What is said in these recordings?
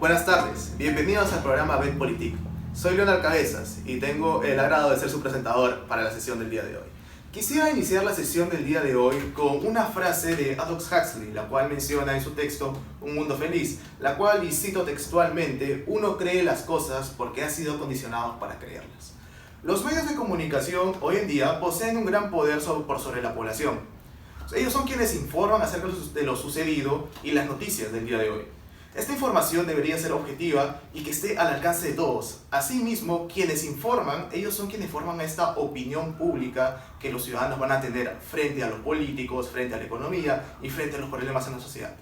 Buenas tardes, bienvenidos al programa Bet Politique. Soy Leonard Cabezas y tengo el agrado de ser su presentador para la sesión del día de hoy. Quisiera iniciar la sesión del día de hoy con una frase de Aldous Huxley, la cual menciona en su texto Un mundo feliz, la cual, y cito textualmente, uno cree las cosas porque ha sido condicionado para creerlas. Los medios de comunicación hoy en día poseen un gran poder sobre la población. Ellos son quienes informan acerca de lo sucedido y las noticias del día de hoy. Esta información debería ser objetiva y que esté al alcance de todos. Asimismo, quienes informan, ellos son quienes forman esta opinión pública que los ciudadanos van a tener frente a los políticos, frente a la economía y frente a los problemas en la sociedad.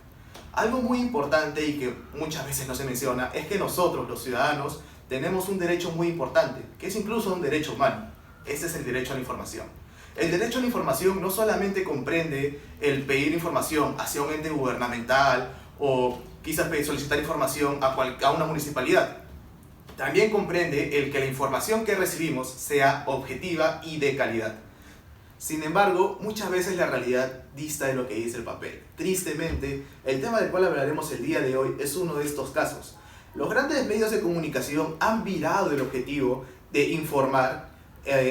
Algo muy importante y que muchas veces no se menciona es que nosotros, los ciudadanos, tenemos un derecho muy importante, que es incluso un derecho humano. Este es el derecho a la información. El derecho a la información no solamente comprende el pedir información hacia un ente gubernamental o quizás solicitar información a una municipalidad. También comprende el que la información que recibimos sea objetiva y de calidad. Sin embargo, muchas veces la realidad dista de lo que dice el papel. Tristemente, el tema del cual hablaremos el día de hoy es uno de estos casos. Los grandes medios de comunicación han virado el objetivo de informar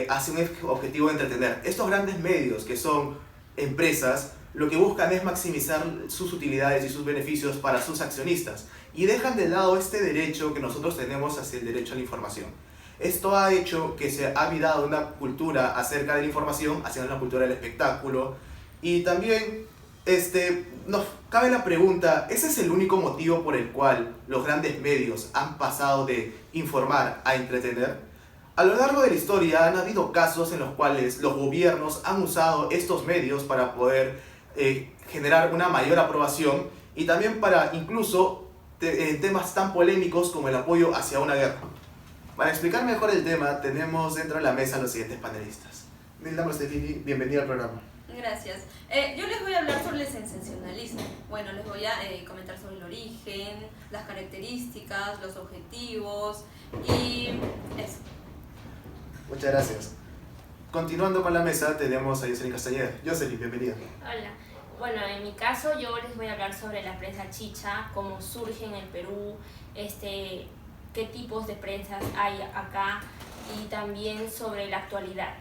hacia un objetivo de entretener. Estos grandes medios, que son empresas, lo que buscan es maximizar sus utilidades y sus beneficios para sus accionistas y dejan de lado este derecho que nosotros tenemos hacia el derecho a la información. Esto ha hecho que se ha virado una cultura acerca de la información hacia una cultura del espectáculo y también nos cabe la pregunta, ¿ese es el único motivo por el cual los grandes medios han pasado de informar a entretener? A lo largo de la historia han habido casos en los cuales los gobiernos han usado estos medios para poder generar una mayor aprobación y también para incluso temas tan polémicos como el apoyo hacia una guerra. Para explicar mejor el tema, tenemos dentro de la mesa los siguientes panelistas. Nilda Mostefini, bienvenida al programa. Gracias. Yo les voy a hablar sobre el sensacionalismo. Bueno, les voy a comentar sobre el origen, las características, los objetivos y eso. Muchas gracias. Continuando con la mesa, tenemos a Jocelyn Castañeda. Jocelyn, bienvenida. Hola. Bueno, en mi caso yo les voy a hablar sobre la prensa chicha, cómo surge en el Perú, qué tipos de prensas hay acá y también sobre la actualidad.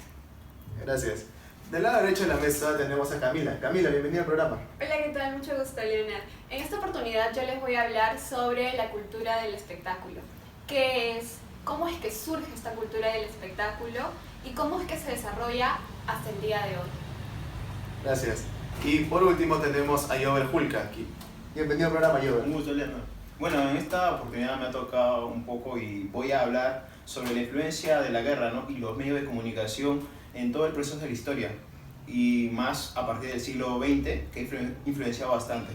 Gracias. Del lado derecho de la mesa tenemos a Camila. Camila, bienvenida al programa. Hola, ¿qué tal? Mucho gusto, Leonard. En esta oportunidad yo les voy a hablar sobre la cultura del espectáculo. ¿Qué es? ¿Cómo es que surge esta cultura del espectáculo? ¿Y cómo es que se desarrolla hasta el día de hoy? Gracias. Y por último tenemos a Jover Julka aquí. Bienvenido al programa, Jover. Un gusto, Leonard. Bueno, en esta oportunidad me ha tocado un poco y voy a hablar sobre la influencia de la guerra, ¿no? Y los medios de comunicación en todo el proceso de la historia y más a partir del siglo XX, que ha influenciado bastante.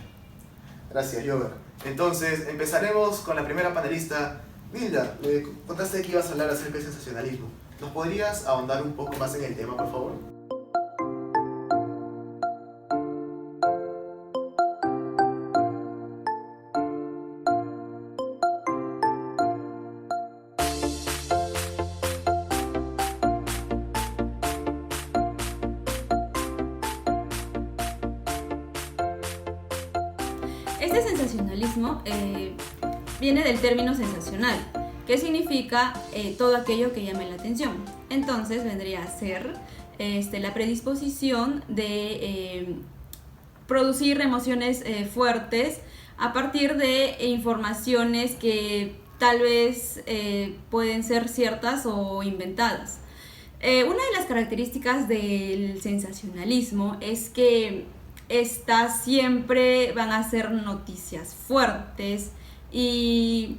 Gracias, Jover. Entonces, empezaremos con la primera panelista. Nilda, me contaste que ibas a hablar acerca del sensacionalismo. ¿Nos podrías ahondar un poco más en el tema, por favor? Este sensacionalismo viene del término sensacional, que significa todo aquello que llame la atención. Entonces vendría a ser la predisposición de producir emociones fuertes a partir de informaciones que tal vez pueden ser ciertas o inventadas. Una de las características del sensacionalismo es que estas siempre van a ser noticias fuertes y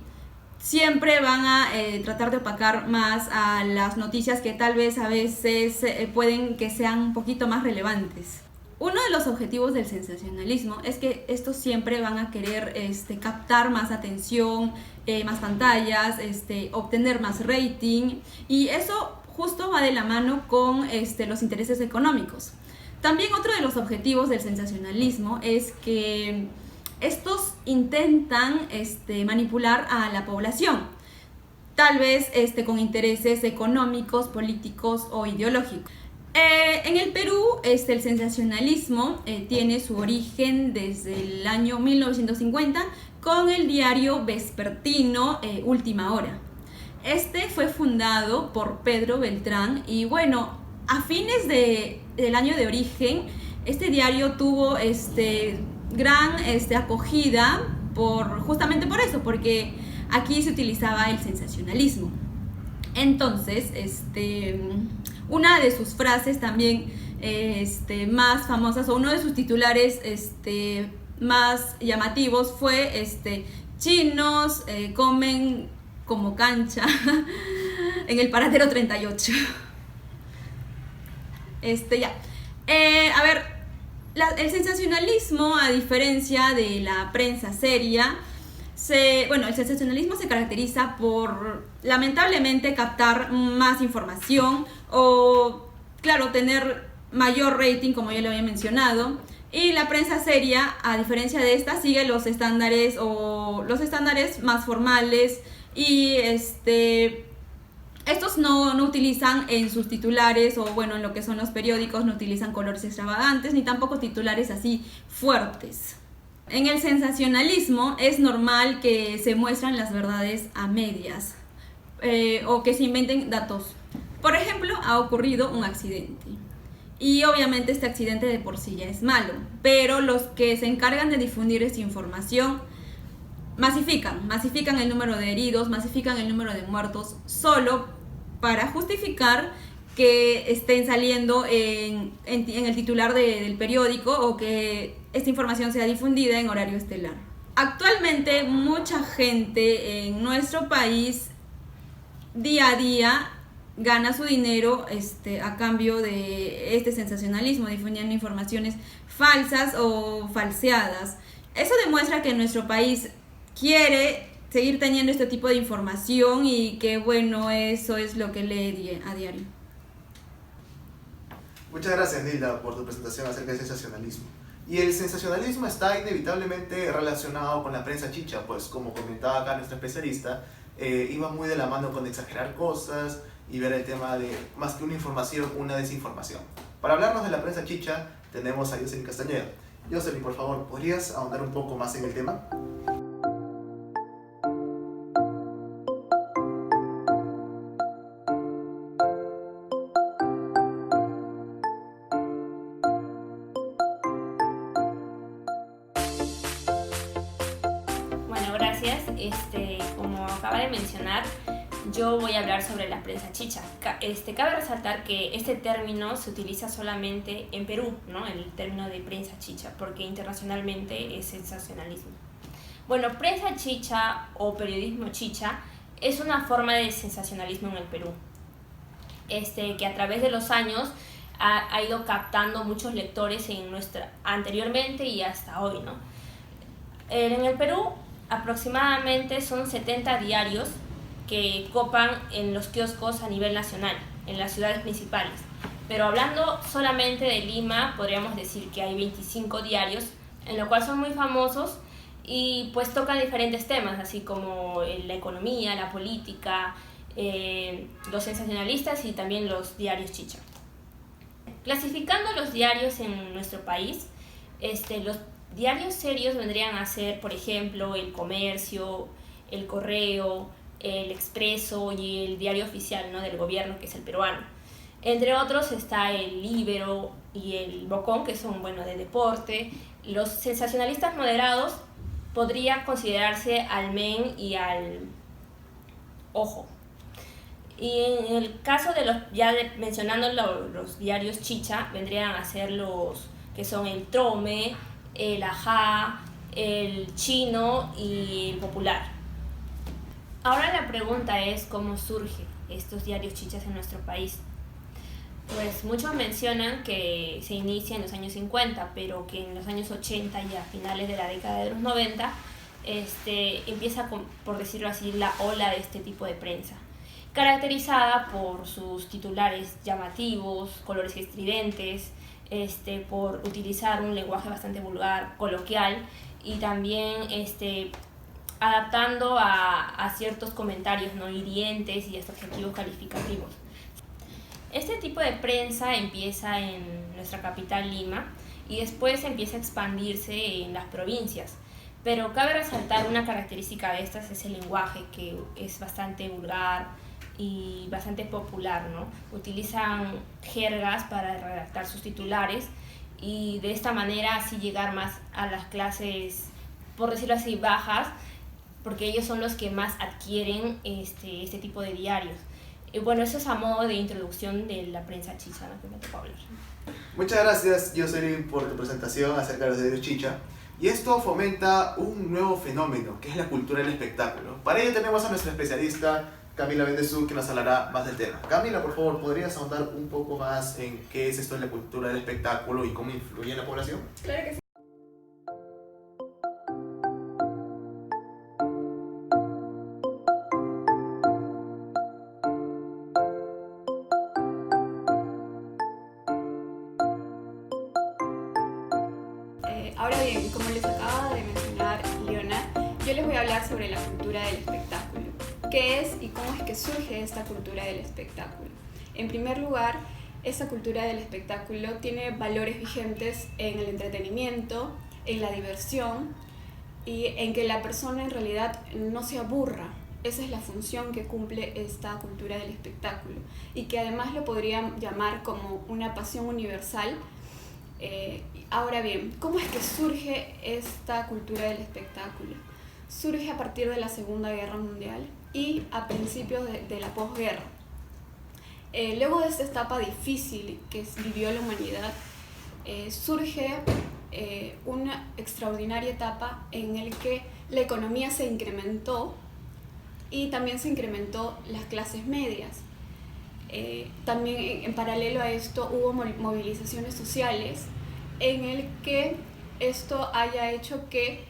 siempre van a tratar de opacar más a las noticias que tal vez a veces pueden que sean un poquito más relevantes. Uno de los objetivos del sensacionalismo es que estos siempre van a querer captar más atención, más pantallas, obtener más rating, y eso justo va de la mano con los intereses económicos. También otro de los objetivos del sensacionalismo es que estos intentan manipular a la población, tal vez con intereses económicos, políticos o ideológicos. En el Perú, el sensacionalismo tiene su origen desde el año 1950 con el diario vespertino Última Hora. Este fue fundado por Pedro Beltrán y bueno, a fines del año de origen, este diario tuvo gran acogida justamente por eso, porque aquí se utilizaba el sensacionalismo. Entonces, una de sus frases también más famosas, o uno de sus titulares más llamativos fue chinos comen como cancha en el paradero 38. A ver, el sensacionalismo, a diferencia de la prensa seria, el sensacionalismo se caracteriza por, lamentablemente, captar más información o, claro, tener mayor rating, como ya lo había mencionado. Y la prensa seria, a diferencia de esta, sigue los estándares más formales y estos no utilizan en sus titulares, o bueno, en lo que son los periódicos, no utilizan colores extravagantes ni tampoco titulares así fuertes. En el sensacionalismo es normal que se muestran las verdades a medias o que se inventen datos. Por ejemplo, ha ocurrido un accidente y obviamente este accidente de por sí ya es malo, pero los que se encargan de difundir esta información masifican el número de heridos, masifican el número de muertos solo para justificar que estén saliendo en el titular del periódico o que esta información sea difundida en horario estelar. Actualmente mucha gente en nuestro país día a día gana su dinero a cambio de este sensacionalismo, difundiendo informaciones falsas o falseadas. Eso demuestra que nuestro país quiere seguir teniendo este tipo de información y que bueno, eso es lo que lee a diario. Muchas gracias, Nilda, por tu presentación acerca del sensacionalismo. Y el sensacionalismo está inevitablemente relacionado con la prensa chicha, pues como comentaba acá nuestra especialista, iba muy de la mano con exagerar cosas y ver el tema de, más que una información, una desinformación. Para hablarnos de la prensa chicha, tenemos a Jocelyn Castañeda. Jocelyn, por favor, ¿podrías ahondar un poco más en el tema? Como acaba de mencionar, yo voy a hablar sobre la prensa chicha. Cabe resaltar que este término se utiliza solamente en Perú, ¿no? El término de prensa chicha, porque internacionalmente es sensacionalismo. Bueno, prensa chicha o periodismo chicha es una forma de sensacionalismo en el Perú, que a través de los años ha ido captando muchos lectores anteriormente y hasta hoy, ¿no? En el Perú aproximadamente son 70 diarios que copan en los kioscos a nivel nacional, en las ciudades principales. Pero hablando solamente de Lima, podríamos decir que hay 25 diarios, en lo cual son muy famosos y pues tocan diferentes temas, así como la economía, la política, los sensacionalistas y también los diarios chicha. Clasificando los diarios en nuestro país, los diarios serios vendrían a ser, por ejemplo, El Comercio, El Correo, El Expreso y el diario oficial, ¿no?, del gobierno, que es el peruano. Entre otros está el Líbero y el Bocón, que son, de deporte. Los sensacionalistas moderados podría considerarse al Men y al Ojo. Y en el caso de mencionando los diarios chicha, vendrían a ser los que son el Trome, el Ajá, el Chino y el Popular. Ahora la pregunta es cómo surgen estos diarios chichas en nuestro país. Pues muchos mencionan que se inicia en los años 50, pero que en los años 80 y a finales de la década de los 90 empieza, por decirlo así, la ola de este tipo de prensa, caracterizada por sus titulares llamativos, colores estridentes, por utilizar un lenguaje bastante vulgar, coloquial, y también adaptando a ciertos comentarios no hirientes y estos adjetivos calificativos. Este tipo de prensa empieza en nuestra capital Lima y después empieza a expandirse en las provincias. Pero cabe resaltar una característica de estas, es el lenguaje, que es bastante vulgar y bastante popular, ¿no? Utilizan jergas para redactar sus titulares y de esta manera así llegar más a las clases, por decirlo así, bajas, porque ellos son los que más adquieren este tipo de diarios. Y bueno, eso es a modo de introducción de la prensa chicha, ¿no?, que me tocó hablar. Muchas gracias, Jocelyn, por tu presentación acerca de los diarios chicha. Y esto fomenta un nuevo fenómeno, que es la cultura del espectáculo. Para ello tenemos a nuestra especialista, Camila Bendezú, que nos hablará más del tema. Camila, por favor, ¿podrías ahondar un poco más en qué es esto de la cultura del espectáculo y cómo influye en la población? Claro que sí. Ahora bien, como les acaba de mencionar Leona, yo les voy a hablar sobre la cultura del espectáculo. ¿Qué es y cómo es que surge esta cultura del espectáculo? En primer lugar, esta cultura del espectáculo tiene valores vigentes en el entretenimiento, en la diversión y en que la persona en realidad no se aburra. Esa es la función que cumple esta cultura del espectáculo y que además lo podrían llamar como una pasión universal. Ahora bien, ¿cómo es que surge esta cultura del espectáculo? Surge a partir de la Segunda Guerra Mundial y a principios de la posguerra. Luego de esta etapa difícil que vivió la humanidad, surge una extraordinaria etapa en la que la economía se incrementó y también se incrementó las clases medias. También en paralelo a esto hubo movilizaciones sociales en el que esto haya hecho que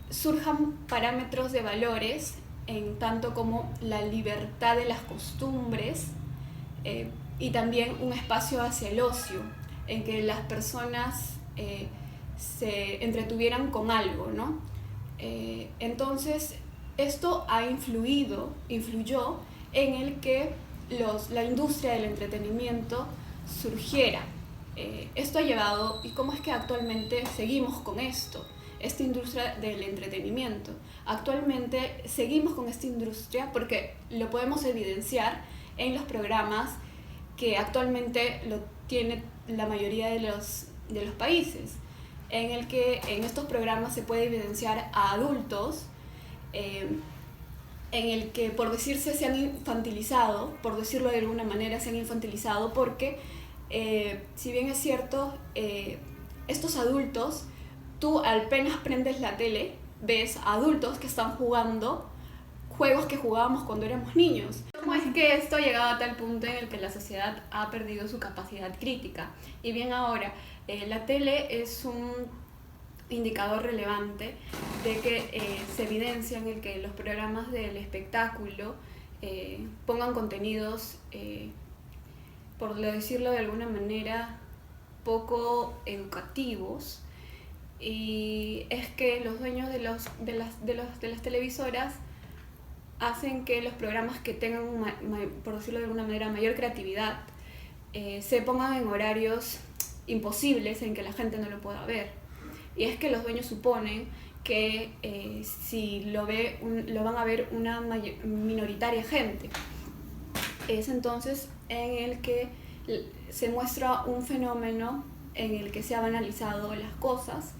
surjan parámetros de valores en tanto como la libertad de las costumbres y también un espacio hacia el ocio en que las personas se entretuvieran con algo, ¿no? Entonces esto influyó en el que la industria del entretenimiento surgiera. Esto ha llevado, ¿y cómo es que actualmente seguimos con esto? Esta industria del entretenimiento. Actualmente seguimos con esta industria porque lo podemos evidenciar en los programas que actualmente lo tiene la mayoría de los países, en el que en estos programas se puede evidenciar a adultos en el que por decirse se han infantilizado, por decirlo de alguna manera se han infantilizado porque si bien es cierto, estos adultos, tú apenas prendes la tele, ves a adultos que están jugando juegos que jugábamos cuando éramos niños. ¿Cómo es que esto ha llegado a tal punto en el que la sociedad ha perdido su capacidad crítica? Y bien ahora, la tele es un indicador relevante de que se evidencia en el que los programas del espectáculo pongan contenidos por decirlo de alguna manera, poco educativos, y es que los dueños de las televisoras hacen que los programas que tengan, por decirlo de alguna manera, mayor creatividad, se pongan en horarios imposibles en que la gente no lo pueda ver. Y es que los dueños suponen que si lo van a ver una minoritaria gente. Es entonces en el que se muestra un fenómeno en el que se han analizado las cosas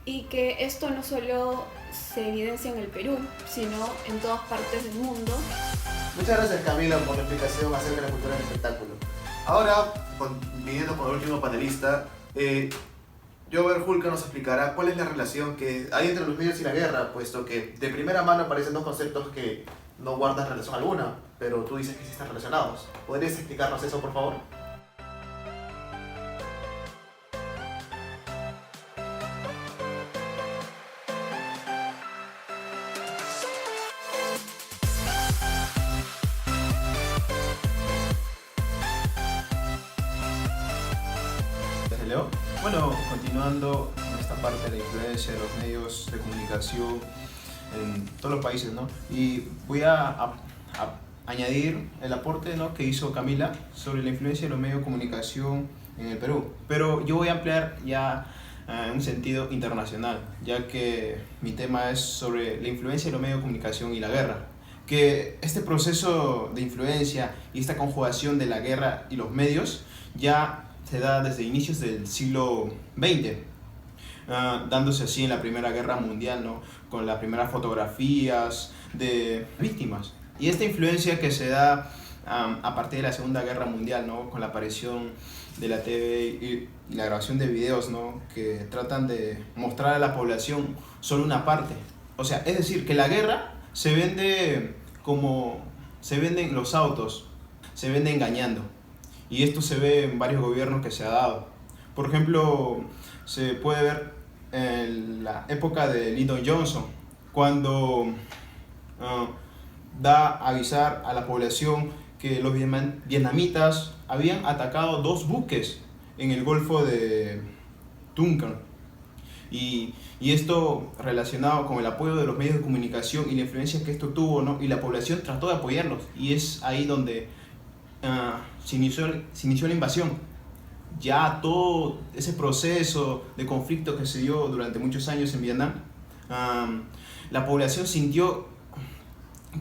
y que esto no solo se evidencia en el Perú, sino en todas partes del mundo. Muchas gracias, Camila, por la explicación acerca de la cultura del espectáculo. Ahora, viniendo con el último panelista, Jover Hulka nos explicará cuál es la relación que hay entre los medios y la guerra, puesto que de primera mano aparecen dos conceptos que no guardan relación alguna, pero tú dices que sí están relacionados. ¿Podrías explicarnos eso, por favor? Leo. Bueno, continuando en esta parte de la influencia de los medios de comunicación en todos los países, ¿no? Y voy a añadir el aporte, ¿no?, que hizo Camila sobre la influencia de los medios de comunicación en el Perú. Pero yo voy a ampliar ya en un sentido internacional, ya que mi tema es sobre la influencia de los medios de comunicación y la guerra. Que este proceso de influencia y esta conjugación de la guerra y los medios ya se da desde inicios del siglo XX, dándose así en la Primera Guerra Mundial, ¿no?, con las primeras fotografías de víctimas. Y esta influencia que se da a partir de la Segunda Guerra Mundial, ¿no?, con la aparición de la TV y la grabación de videos, ¿no?, que tratan de mostrar a la población solo una parte. O sea, es decir, que la guerra se vende como se venden los autos, se vende engañando. Y esto se ve en varios gobiernos que se ha dado. Por ejemplo, se puede ver en la época de Lyndon Johnson, cuando da a avisar a la población que los vietnamitas habían atacado 2 buques en el Golfo de Tonkin. Y esto relacionado con el apoyo de los medios de comunicación y la influencia que esto tuvo, ¿no?, y la población trató de apoyarlos. Y es ahí donde se inició la invasión. Ya todo ese proceso de conflicto que se dio durante muchos años en Vietnam, la población sintió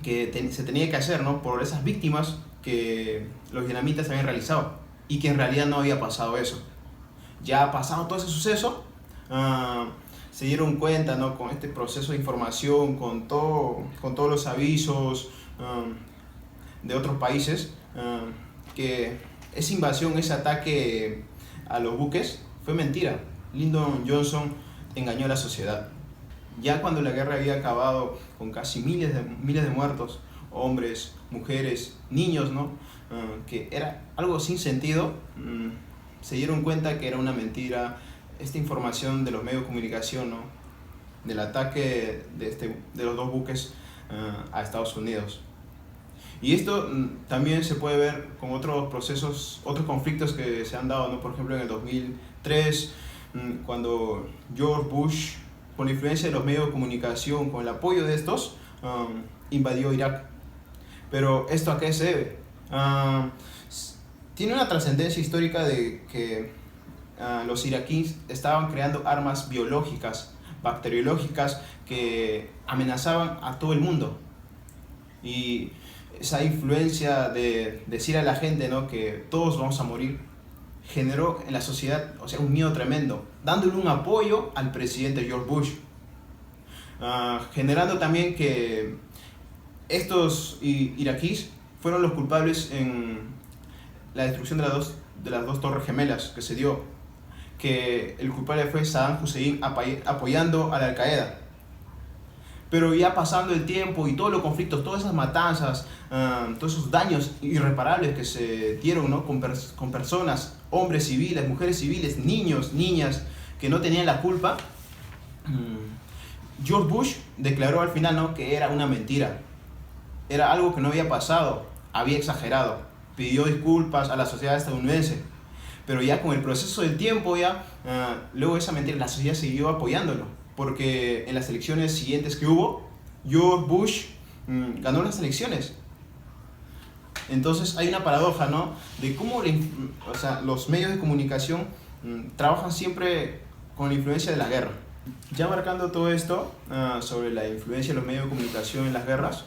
que se tenía que hacer, ¿no?, por esas víctimas que los vietnamitas habían realizado, y que en realidad no había pasado eso. Ya pasado todo ese suceso, se dieron cuenta, ¿no?, con este proceso de información, con todos los avisos de otros países, que esa invasión, ese ataque a los buques fue mentira. Lyndon Johnson engañó a la sociedad. Ya cuando la guerra había acabado con casi miles de muertos, hombres, mujeres, niños, ¿no?, que era algo sin sentido, se dieron cuenta que era una mentira esta información de los medios de comunicación, ¿no?, del ataque de los 2 buques a Estados Unidos. Y esto también se puede ver con otros procesos, otros conflictos que se han dado, ¿no? Por ejemplo, en el 2003, cuando George Bush, con la influencia de los medios de comunicación, con el apoyo de estos, invadió Irak. Pero ¿esto a qué se debe? Tiene una trascendencia histórica de que los iraquíes estaban creando armas biológicas, bacteriológicas, que amenazaban a todo el mundo. Y esa influencia de decir a la gente, ¿no?, que todos vamos a morir, generó en la sociedad, o sea, un miedo tremendo, dándole un apoyo al presidente George Bush, generando también que estos iraquíes fueron los culpables en la destrucción de las dos torres gemelas que se dio, que el culpable fue Saddam Hussein apoyando a la Al-Qaeda. Pero ya pasando el tiempo y todos los conflictos, todas esas matanzas, todos esos daños irreparables que se dieron, ¿no?, con personas, hombres civiles, mujeres civiles, niños, niñas, que no tenían la culpa, George Bush declaró al final, ¿no?, que era una mentira. Era algo que no había pasado, había exagerado. Pidió disculpas a la sociedad estadounidense. Pero ya con el proceso del tiempo, luego esa mentira, la sociedad siguió apoyándolo. Porque en las elecciones siguientes que hubo, George Bush ganó las elecciones. Entonces hay una paradoja, ¿no?, de cómo los medios de comunicación trabajan siempre con la influencia de la guerra. Ya marcando todo esto sobre la influencia de los medios de comunicación en las guerras,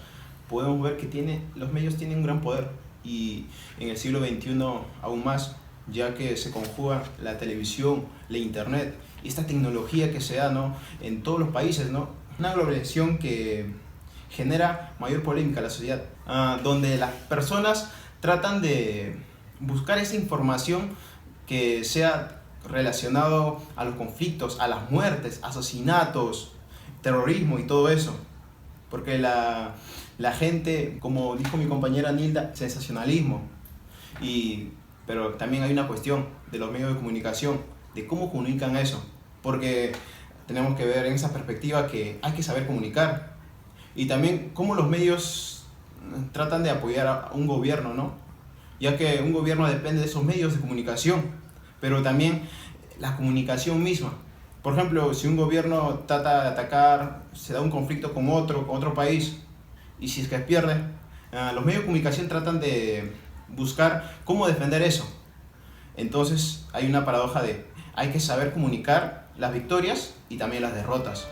podemos ver que los medios tienen un gran poder, y en el siglo XXI aún más, ya que se conjuga la televisión, la internet y esta tecnología que se da, ¿no?, en todos los países, ¿no?, una globalización que genera mayor polémica en la sociedad, donde las personas tratan de buscar esa información que sea relacionado a los conflictos, a las muertes, asesinatos, terrorismo y todo eso, porque la gente, como dijo mi compañera Nilda, sensacionalismo. Pero también hay una cuestión de los medios de comunicación, de cómo comunican eso, porque tenemos que ver en esa perspectiva que hay que saber comunicar, y también cómo los medios tratan de apoyar a un gobierno, ¿no?, ya que un gobierno depende de esos medios de comunicación, pero también la comunicación misma. Por ejemplo, si un gobierno trata de atacar, se da un conflicto con otro país, y si es que pierde, los medios de comunicación tratan de buscar cómo defender eso. Entonces hay una paradoja de hay que saber comunicar las victorias y también las derrotas.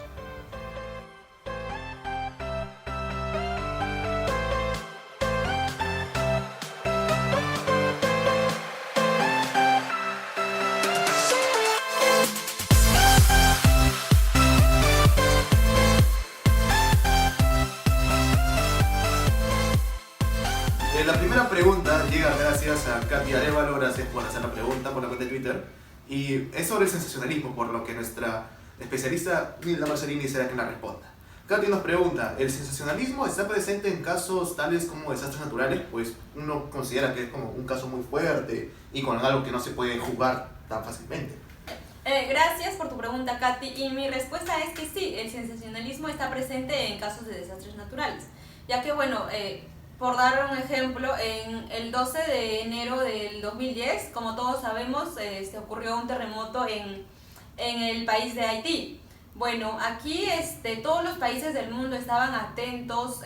La primera pregunta llega gracias a Katy Arevalo, gracias por hacer la pregunta por la cuenta de Twitter, y es sobre el sensacionalismo, por lo que nuestra especialista Nilda Marcelini será quien la responda. Katy nos pregunta, ¿el sensacionalismo está presente en casos tales como desastres naturales? Pues uno considera que es como un caso muy fuerte y con algo que no se puede jugar tan fácilmente. Gracias por tu pregunta, Katy, y mi respuesta es que sí, el sensacionalismo está presente en casos de desastres naturales, ya que bueno, por dar un ejemplo, en el 12 de enero del 2010, como todos sabemos, ocurrió un terremoto en el país de Haití. Bueno, aquí todos los países del mundo estaban atentos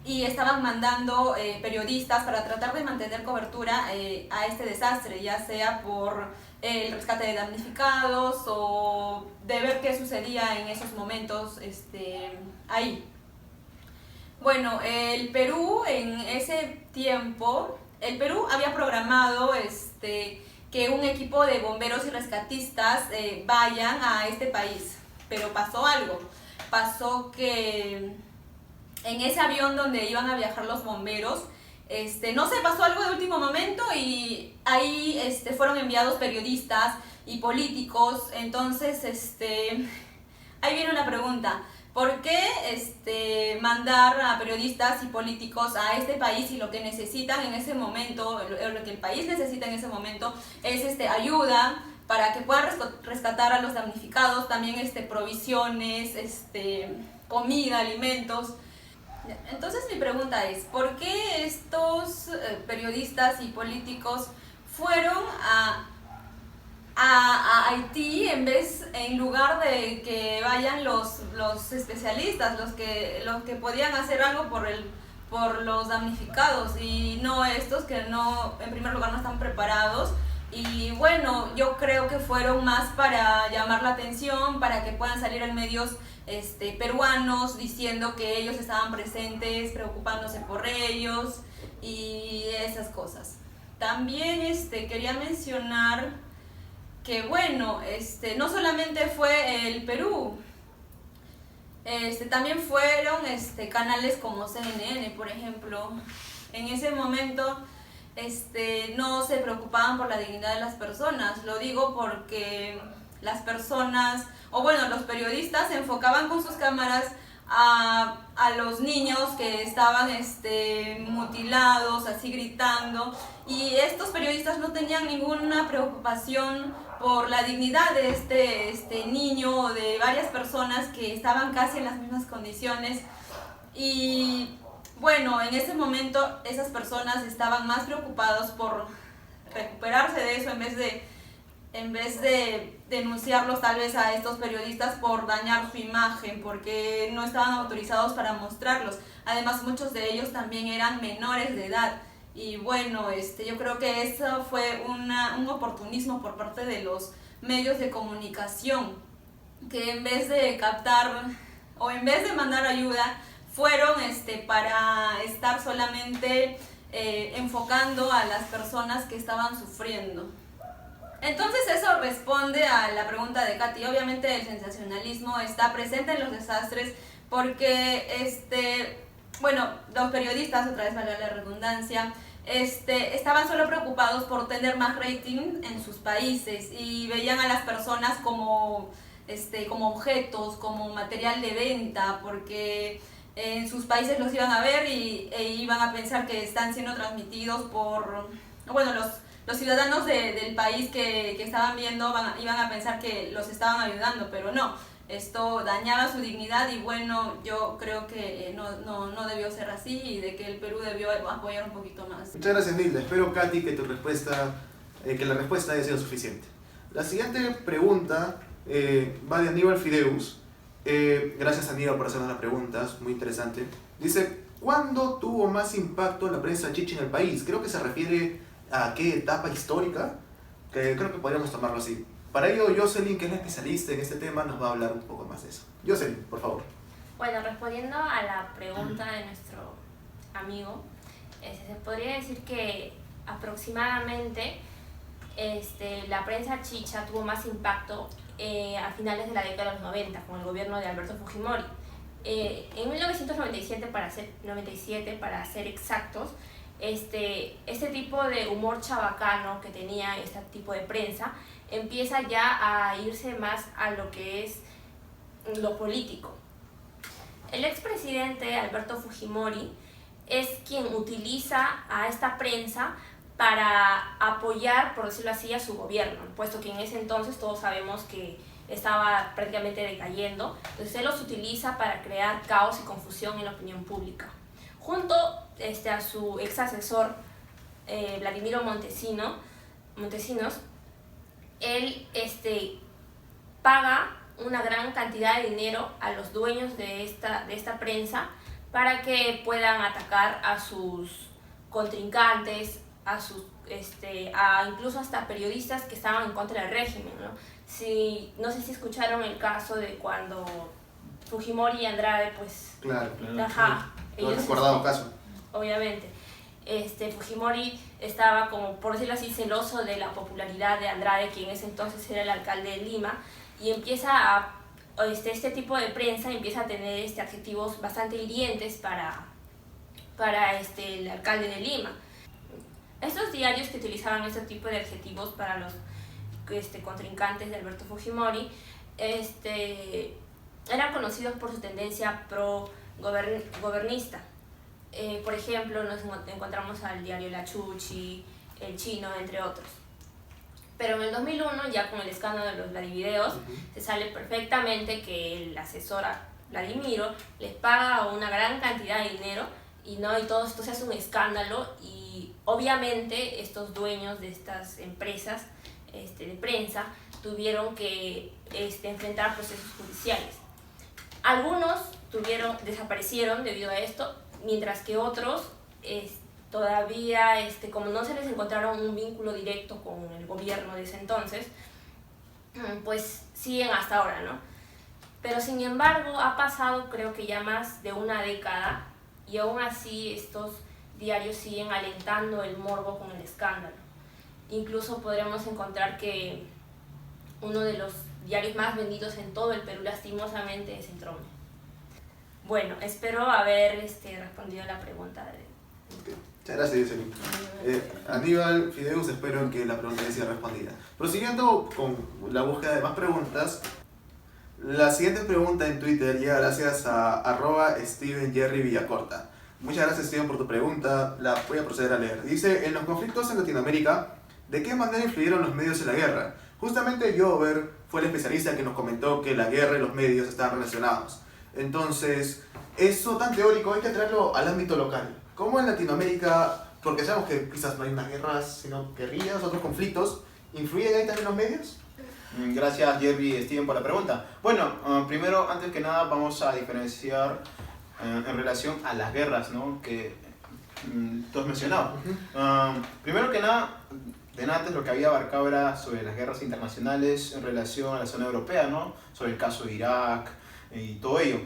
y estaban mandando periodistas para tratar de mantener cobertura a este desastre, ya sea por el rescate de damnificados o de ver qué sucedía en esos momentos ahí. Bueno, el Perú en ese tiempo, el Perú había programado que un equipo de bomberos y rescatistas vayan a este país, pero pasó algo. Pasó que en ese avión donde iban a viajar los bomberos, no sé, pasó algo de último momento y ahí fueron enviados periodistas y políticos. Entonces, ahí viene una pregunta. ¿Por qué mandar a periodistas y políticos a este país y lo que necesitan en ese momento, lo que el país necesita en ese momento es ayuda para que puedan rescatar a los damnificados, también provisiones, comida, alimentos? Entonces mi pregunta es, ¿por qué estos periodistas y políticos fueron a Haití en lugar de que vayan los especialistas, los que podían hacer algo por los damnificados, y no estos que no, en primer lugar, no están preparados? Y bueno, yo creo que fueron más para llamar la atención, para que puedan salir en medios peruanos diciendo que ellos estaban presentes, preocupándose por ellos y esas cosas. También quería mencionar que bueno, no solamente fue el Perú, también fueron canales como CNN, por ejemplo. En ese momento no se preocupaban por la dignidad de las personas. Lo digo porque las personas, o bueno, los periodistas se enfocaban con sus cámaras a los niños que estaban mutilados, así gritando, y estos periodistas no tenían ninguna preocupación por la dignidad de este niño o de varias personas que estaban casi en las mismas condiciones. Y bueno, en ese momento esas personas estaban más preocupados por recuperarse de eso en vez de denunciarlos tal vez a estos periodistas por dañar su imagen, porque no estaban autorizados para mostrarlos. Además, muchos de ellos también eran menores de edad. Y bueno, yo creo que eso fue un oportunismo por parte de los medios de comunicación, que en vez de captar o en vez de mandar ayuda, fueron para estar solamente enfocando a las personas que estaban sufriendo. Entonces eso responde a la pregunta de Katy. Obviamente el sensacionalismo está presente en los desastres porque bueno, los periodistas, otra vez vale la redundancia, estaban solo preocupados por tener más rating en sus países y veían a las personas como objetos, como material de venta, porque en sus países los iban a ver e iban a pensar que están siendo transmitidos por, bueno, los ciudadanos del país que estaban viendo iban a pensar que los estaban ayudando, pero no. Esto dañaba su dignidad y bueno, yo creo que no debió ser así y de que el Perú debió apoyar un poquito más. Muchas gracias, Nilda. Espero, Katy, que la respuesta haya sido suficiente. La siguiente pregunta va de Aníbal Fideus. Gracias, Aníbal, por hacernos las preguntas, muy interesante. Dice, ¿Cuándo tuvo más impacto la prensa chicha en el país? Creo que se refiere a qué etapa histórica, que creo que podríamos tomarlo así. Para ello, Jocelyn, que es la especialista en este tema, nos va a hablar un poco más de eso. Jocelyn, por favor. Bueno, respondiendo a la pregunta de nuestro amigo, se podría decir que aproximadamente la prensa chicha tuvo más impacto a finales de la década de los 90 con el gobierno de Alberto Fujimori. En 1997, para ser exactos, este tipo de humor chabacano que tenía este tipo de prensa empieza ya a irse más a lo que es lo político. El expresidente Alberto Fujimori es quien utiliza a esta prensa para apoyar, por decirlo así, a su gobierno, puesto que en ese entonces todos sabemos que estaba prácticamente decayendo. Entonces él los utiliza para crear caos y confusión en la opinión pública. Junto a su ex asesor, Vladimiro Montesinos, él paga una gran cantidad de dinero a los dueños de esta prensa para que puedan atacar a sus contrincantes, incluso hasta periodistas que estaban en contra del régimen, ¿no? No sé si escucharon el caso de cuando Fujimori y Andrade, pues... Claro. Ajá. Lo he recordado caso. Obviamente. Fujimori estaba, como por decirlo así, celoso de la popularidad de Andrade, que en ese entonces era el alcalde de Lima, y empieza este tipo de prensa empieza a tener adjetivos bastante hirientes para el alcalde de Lima. Estos diarios que utilizaban este tipo de adjetivos para los contrincantes de Alberto Fujimori eran conocidos por su tendencia pro-gobernista. Por ejemplo, nos encontramos al diario La Chuchi, El Chino, entre otros. Pero en el 2001, ya con el escándalo de los Vladivideos, se sale perfectamente que el asesor Vladimiro les paga una gran cantidad de dinero y todo esto se hace un escándalo, y obviamente estos dueños de estas empresas de prensa tuvieron que enfrentar procesos judiciales. Algunos desaparecieron debido a esto, mientras que otros todavía, como no se les encontraron un vínculo directo con el gobierno de ese entonces, pues siguen hasta ahora, ¿no? Pero sin embargo ha pasado, creo que ya más de una década, y aún así estos diarios siguen alentando el morbo con el escándalo. Incluso podremos encontrar que uno de los diarios más vendidos en todo el Perú, lastimosamente, es El Trome. Bueno, espero haber respondido a la pregunta de... Muchas gracias, Jocelyn. Aníbal, Fideus, espero que la pregunta haya sido respondida. Prosiguiendo con la búsqueda de más preguntas, la siguiente pregunta en Twitter llega gracias a @StevenJerryVillacorta. Muchas gracias, Steven, por tu pregunta. La voy a proceder a leer. Dice: en los conflictos en Latinoamérica, ¿de qué manera influyeron los medios en la guerra? Justamente Jover fue el especialista que nos comentó que la guerra y los medios estaban relacionados. Entonces, eso tan teórico hay que traerlo al ámbito local. ¿Cómo en Latinoamérica, porque sabemos que quizás no hay unas guerras, sino guerrillas, otros conflictos, influyen ahí también los medios? Gracias, Jerry y Steven, por la pregunta. Bueno, primero, antes que nada, vamos a diferenciar en relación a las guerras, ¿no?, que tú has mencionado. Primero que nada, de antes lo que había abarcado era sobre las guerras internacionales en relación a la zona europea, ¿no?, sobre el caso de Irak y todo ello.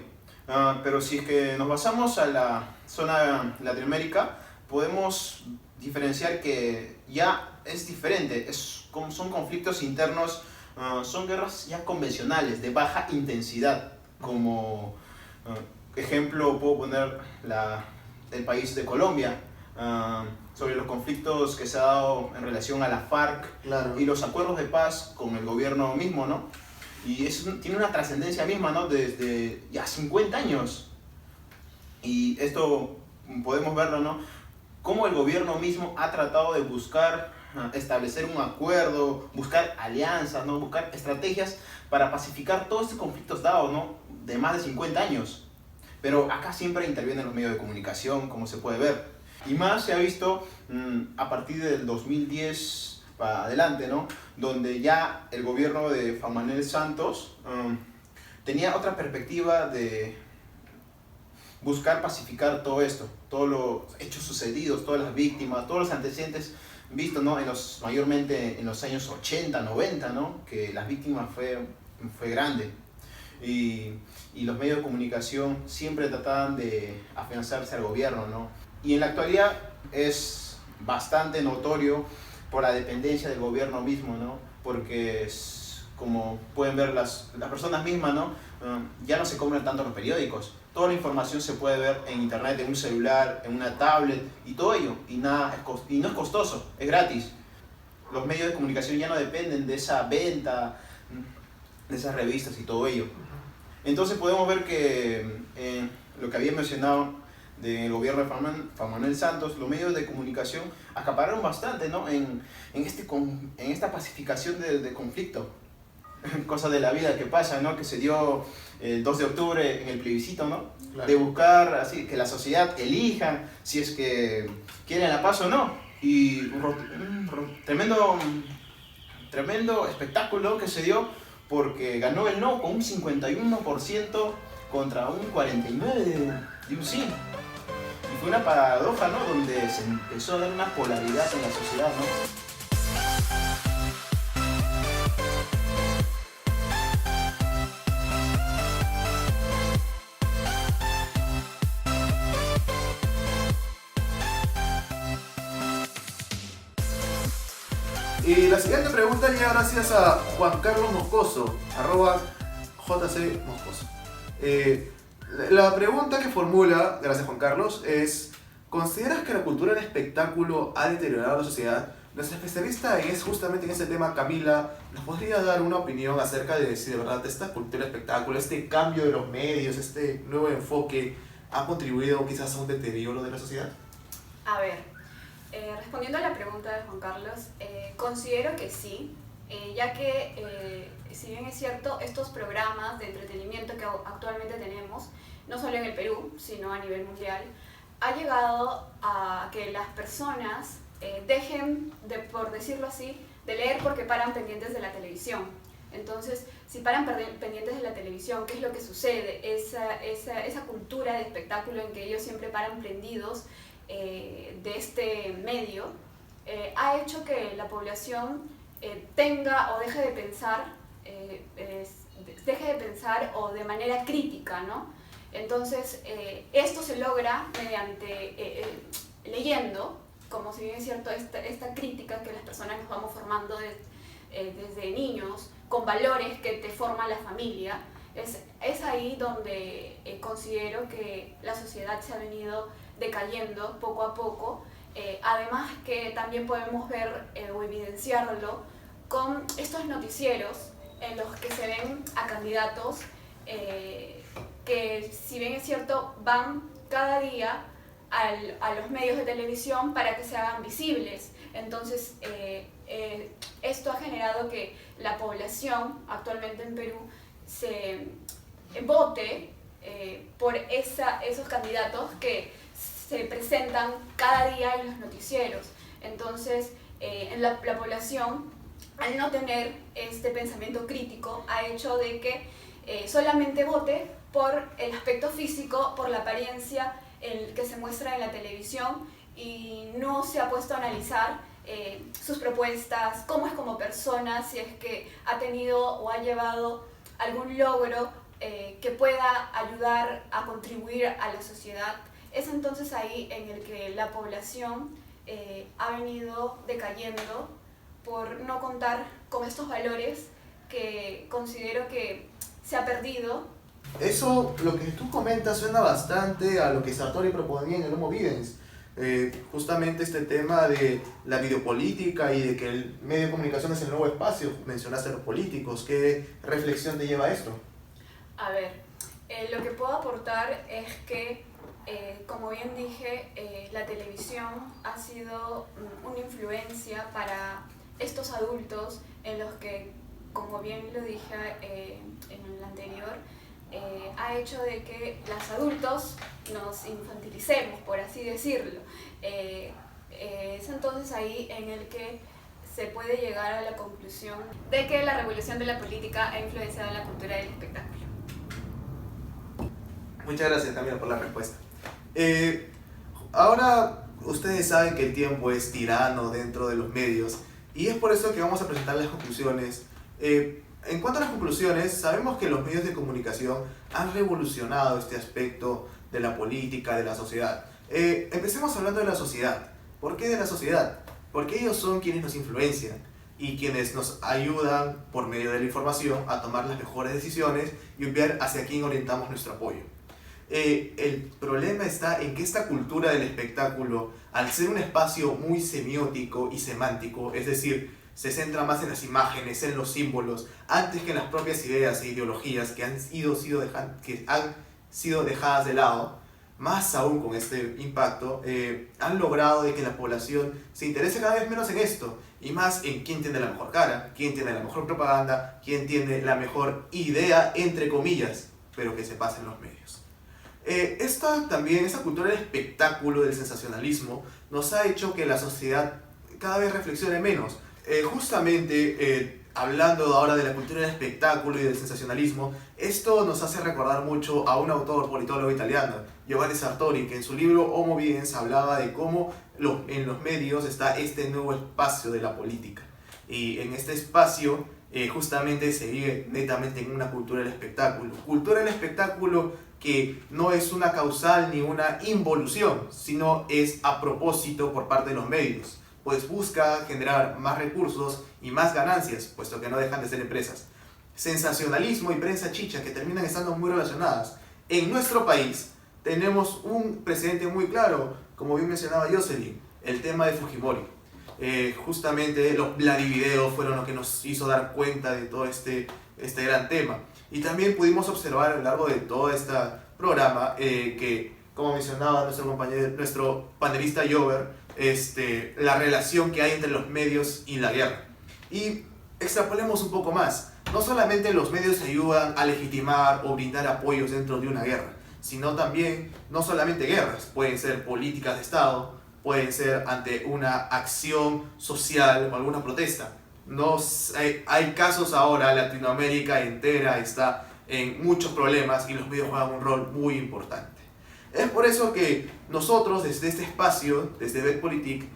Pero si es que nos basamos a la zona de Latinoamérica, podemos diferenciar que ya es diferente, son conflictos internos, son guerras ya convencionales, de baja intensidad. Como ejemplo puedo poner el país de Colombia, sobre los conflictos que se ha dado en relación a la FARC, claro, y los acuerdos de paz con el gobierno mismo, ¿no? Y eso tiene una trascendencia misma, ¿no?, desde ya 50 años. Y esto podemos verlo, ¿no?, cómo el gobierno mismo ha tratado de buscar establecer un acuerdo, buscar alianzas, ¿no?, buscar estrategias para pacificar todos estos conflictos dados, ¿no?, de más de 50 años. Pero acá siempre intervienen los medios de comunicación, como se puede ver. Y más se ha visto a partir del 2010 para adelante, ¿no?, donde ya el gobierno de Juan Manuel Santos tenía otra perspectiva de buscar pacificar todo esto, todos los hechos sucedidos, todas las víctimas, todos los antecedentes vistos, ¿no? Mayormente en los años 80, 90, ¿no? Que las víctimas fue grande. Y los medios de comunicación siempre trataban de afianzarse al gobierno, ¿no? Y en la actualidad es bastante notorio por la dependencia del gobierno mismo, ¿no? Porque como pueden ver las personas mismas, ¿no? Ya no se compran tanto los periódicos. Toda la información se puede ver en internet, en un celular, en una tablet y todo ello. Y no es costoso, es gratis. Los medios de comunicación ya no dependen de esa venta, de esas revistas y todo ello. Entonces podemos ver que lo que había mencionado del gobierno de Juan Manuel Santos, los medios de comunicación acapararon bastante, ¿no? en esta pacificación de conflicto. Cosas de la vida que pasa, ¿no? Que se dio el 2 de octubre en el plebiscito, ¿no? Claro. De buscar así que la sociedad elija si es que quieren la paz o no. Y un tremendo espectáculo que se dio porque ganó el no con un 51% contra un 49% de un sí. Y fue una paradoja, ¿no? Donde se empezó a dar una polaridad en la sociedad, ¿no? Y la siguiente pregunta llega gracias a Juan Carlos Moscoso, @JCMoscoso. La pregunta que formula, gracias Juan Carlos, es: ¿consideras que la cultura del espectáculo ha deteriorado la sociedad? Nuestra especialista es justamente en ese tema, Camila, ¿nos podría dar una opinión acerca de si de verdad esta cultura del espectáculo, este cambio de los medios, este nuevo enfoque, ha contribuido quizás a un deterioro de la sociedad? A ver, respondiendo a la pregunta de Juan Carlos, considero que sí, ya que si bien es cierto, estos programas de entretenimiento que actualmente tenemos, no solo en el Perú, sino a nivel mundial, ha llegado a que las personas dejen de, por decirlo así, de leer porque paran pendientes de la televisión. Entonces, si paran pendientes de la televisión, ¿qué es lo que sucede? Esa cultura de espectáculo en que ellos siempre paran prendidos de este medio, ha hecho que la población tenga o deje de pensar o de manera crítica, ¿no? Entonces, esto se logra mediante leyendo, como si bien es cierto, esta crítica que las personas nos vamos formando desde niños, con valores que te forma la familia. Es ahí donde considero que la sociedad se ha venido decayendo poco a poco. Además que también podemos ver o evidenciarlo con estos noticieros en los que se ven a candidatos que, si bien es cierto, van cada día a los medios de televisión para que se hagan visibles. Entonces, esto ha generado que la población actualmente en Perú se vote por esos candidatos que se presentan cada día en los noticieros. Entonces, la población, al no tener este pensamiento crítico, ha hecho de que solamente vote por el aspecto físico, por la apariencia que se muestra en la televisión, y no se ha puesto a analizar sus propuestas, cómo es como persona, si es que ha tenido o ha llevado algún logro que pueda ayudar a contribuir a la sociedad. Es entonces ahí en el que la población ha venido decayendo por no contar con estos valores que considero que se ha perdido. Eso, lo que tú comentas, suena bastante a lo que Sartori proponía en el Homo Videns. Justamente este tema de la videopolítica y de que el medio de comunicación es el nuevo espacio. Mencionaste a los políticos. ¿Qué reflexión te lleva a esto? A ver, lo que puedo aportar es que, como bien dije, la televisión ha sido una influencia para estos adultos en los que, como bien lo dije en el anterior, ha hecho de que los adultos nos infantilicemos, por así decirlo. Es entonces ahí en el que se puede llegar a la conclusión de que la revolución de la política ha influenciado en la cultura del espectáculo. Muchas gracias, Camila, por la respuesta. Ahora ustedes saben que el tiempo es tirano dentro de los medios y es por eso que vamos a presentar las conclusiones. En cuanto a las conclusiones, sabemos que los medios de comunicación han revolucionado este aspecto de la política, de la sociedad. Empecemos hablando de la sociedad. ¿Por qué de la sociedad? Porque ellos son quienes nos influencian y quienes nos ayudan por medio de la información a tomar las mejores decisiones y ver hacia quién orientamos nuestro apoyo. El problema está en que esta cultura del espectáculo, al ser un espacio muy semiótico y semántico, es decir, se centra más en las imágenes, en los símbolos, antes que en las propias ideas e ideologías que han sido dejadas de lado, más aún con este impacto, han logrado de que la población se interese cada vez menos en esto, y más en quién tiene la mejor cara, quién tiene la mejor propaganda, quién tiene la mejor idea, entre comillas, pero que se pasa en los medios. Esta cultura del espectáculo, del sensacionalismo, nos ha hecho que la sociedad cada vez reflexione menos. Hablando ahora de la cultura del espectáculo y del sensacionalismo, esto nos hace recordar mucho a un autor politólogo italiano, Giovanni Sartori, que en su libro Homo Videns hablaba de cómo en los medios está este nuevo espacio de la política. Y en este espacio justamente se vive netamente en una cultura del espectáculo. Cultura del espectáculo que no es una causal ni una involución, sino es a propósito por parte de los medios, pues busca generar más recursos y más ganancias, puesto que no dejan de ser empresas. Sensacionalismo y prensa chicha, que terminan estando muy relacionadas. En nuestro país tenemos un precedente muy claro, como bien mencionaba Jocelyn, el tema de Fujimori. Justamente los Vladivideos fueron lo que nos hizo dar cuenta de todo este gran tema. Y también pudimos observar a lo largo de todo este programa que, como mencionaba nuestro panelista Jover, la relación que hay entre los medios y la guerra. Y extrapolemos un poco más. No solamente los medios ayudan a legitimar o brindar apoyos dentro de una guerra, sino también, no solamente guerras, pueden ser políticas de Estado, pueden ser ante una acción social o alguna protesta. Hay casos ahora, Latinoamérica entera está en muchos problemas y los medios juegan un rol muy importante. Es por eso que nosotros desde este espacio, desde Betpolitik,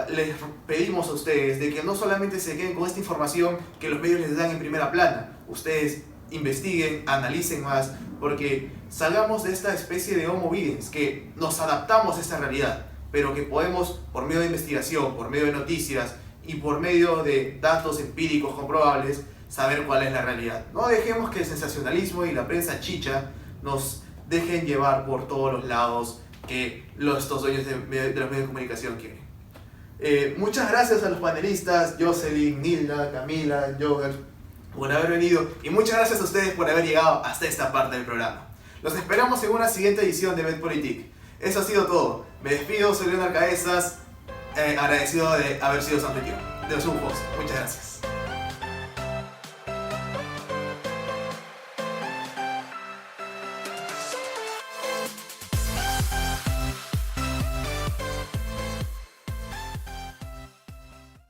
les pedimos a ustedes de que no solamente se queden con esta información que los medios les dan en primera plana. Ustedes investiguen, analicen más, porque salgamos de esta especie de homo videns, que nos adaptamos a esta realidad, pero que podemos, por medio de investigación, por medio de noticias y por medio de datos empíricos comprobables, saber cuál es la realidad. No dejemos que el sensacionalismo y la prensa chicha nos dejen llevar por todos los lados que estos dueños de los medios de comunicación quieren. Muchas gracias a los panelistas, Jocelyn, Nilda, Camila, Jover, por haber venido, y muchas gracias a ustedes por haber llegado hasta esta parte del programa. Los esperamos en una siguiente edición de Betpolitik. Eso ha sido todo. Me despido, soy Leonard Cabezas, agradecido de haber sido su anfitrión, de su host. Muchas gracias.